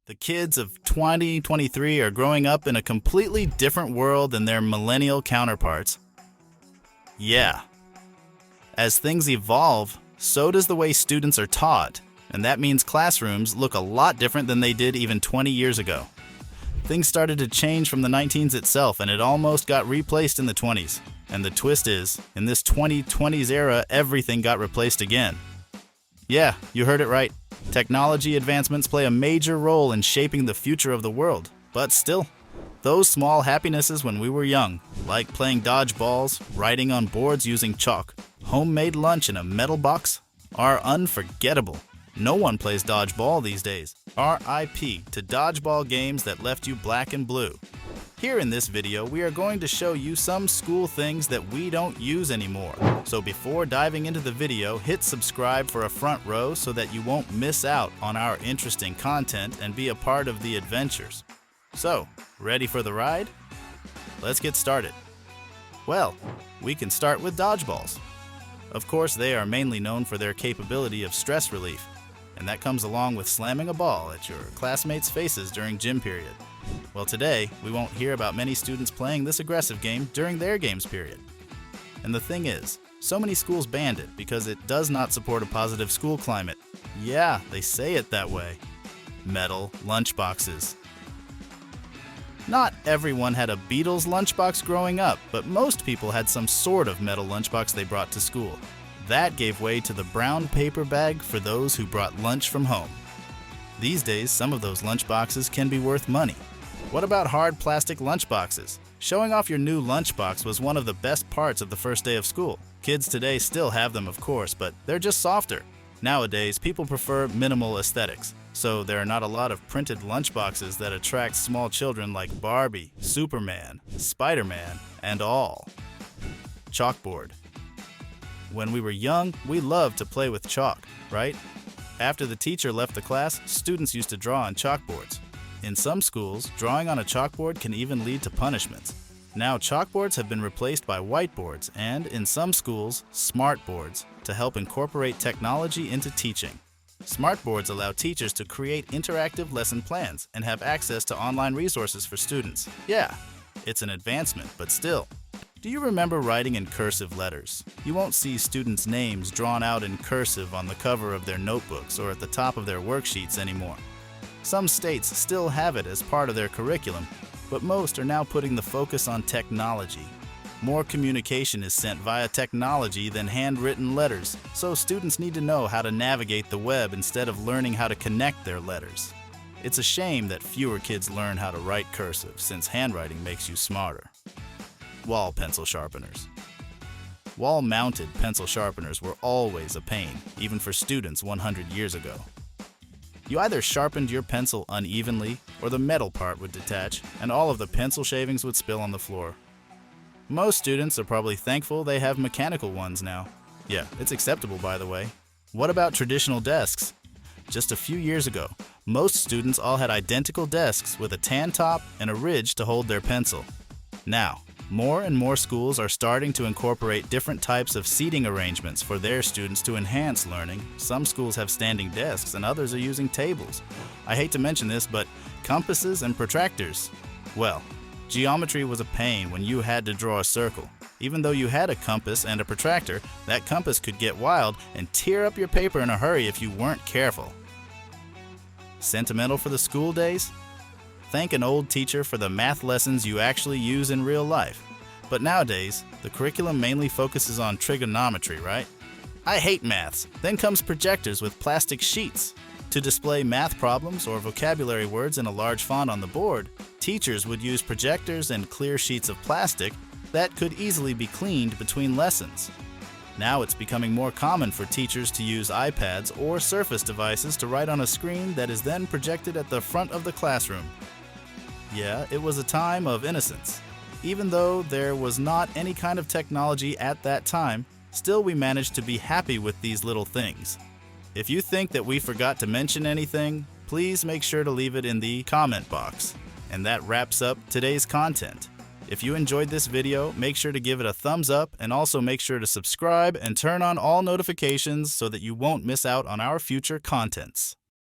The kids of 2023 are growing up in a completely different world than their millennial counterparts. Yeah. As things evolve, so does the way students are taught, and that means classrooms look a lot different than they did even 20 years ago. Things started to change from the 19s itself, and it almost got replaced in the 20s. And the twist is, in this 2020s era, everything got replaced again. Yeah, you heard it right. Technology advancements play a major role in shaping the future of the world. But still, those small happinesses when we were young, like playing dodgeballs, writing on boards using chalk, homemade lunch in a metal box, are unforgettable. No one plays dodgeball these days. RIP to dodgeball games that left you black and blue. Here in this video, we are going to show you some school things that we don't use anymore. So before diving into the video, hit subscribe for a front row so that you won't miss out on our interesting content and be a part of the adventures. So, ready for the ride? Let's get started. Well, we can start with dodgeballs. Of course, they are mainly known for their capability of stress relief, and that comes along with slamming a ball at your classmates' faces during gym period. Well, today, we won't hear about many students playing this aggressive game during their games period. And the thing is, so many schools banned it because it does not support a positive school climate. Yeah, they say it that way. Metal lunchboxes. Not everyone had a Beatles lunchbox growing up, but most people had some sort of metal lunchbox they brought to school. That gave way to the brown paper bag for those who brought lunch from home. These days, some of those lunchboxes can be worth money. What about hard plastic lunchboxes? Showing off your new lunchbox was one of the best parts of the first day of school. Kids today still have them, of course, but they're just softer. Nowadays, people prefer minimal aesthetics, so there are not a lot of printed lunchboxes that attract small children like Barbie, Superman, Spider-Man, and all. Chalkboard. When we were young, we loved to play with chalk, right? After the teacher left the class, students used to draw on chalkboards. In some schools, drawing on a chalkboard can even lead to punishments. Now chalkboards have been replaced by whiteboards and, in some schools, smartboards to help incorporate technology into teaching. Smartboards allow teachers to create interactive lesson plans and have access to online resources for students. Yeah, it's an advancement, but still. Do you remember writing in cursive letters? You won't see students' names drawn out in cursive on the cover of their notebooks or at the top of their worksheets anymore. Some states still have it as part of their curriculum, but most are now putting the focus on technology. More communication is sent via technology than handwritten letters, so students need to know how to navigate the web instead of learning how to connect their letters. It's a shame that fewer kids learn how to write cursive, since handwriting makes you smarter. Wall pencil sharpeners. Wall-mounted pencil sharpeners were always a pain, even for students 100 years ago. You either sharpened your pencil unevenly, or the metal part would detach, and all of the pencil shavings would spill on the floor. Most students are probably thankful they have mechanical ones now. Yeah, it's acceptable, by the way. What about traditional desks? Just a few years ago, most students all had identical desks with a tan top and a ridge to hold their pencil. Now, more and more schools are starting to incorporate different types of seating arrangements for their students to enhance learning. Some schools have standing desks and others are using tables. I hate to mention this, but compasses and protractors. Well, geometry was a pain when you had to draw a circle. Even though you had a compass and a protractor, that compass could get wild and tear up your paper in a hurry if you weren't careful. Sentimental for the school days? Thank an old teacher for the math lessons you actually use in real life. But nowadays, the curriculum mainly focuses on trigonometry, right? I hate maths. Then comes projectors with plastic sheets. To display math problems or vocabulary words in a large font on the board, teachers would use projectors and clear sheets of plastic that could easily be cleaned between lessons. Now it's becoming more common for teachers to use iPads or Surface devices to write on a screen that is then projected at the front of the classroom. Yeah, it was a time of innocence. Even though there was not any kind of technology at that time, still we managed to be happy with these little things. If you think that we forgot to mention anything, please make sure to leave it in the comment box. And that wraps up today's content. If you enjoyed this video, make sure to give it a thumbs up and also make sure to subscribe and turn on all notifications so that you won't miss out on our future contents.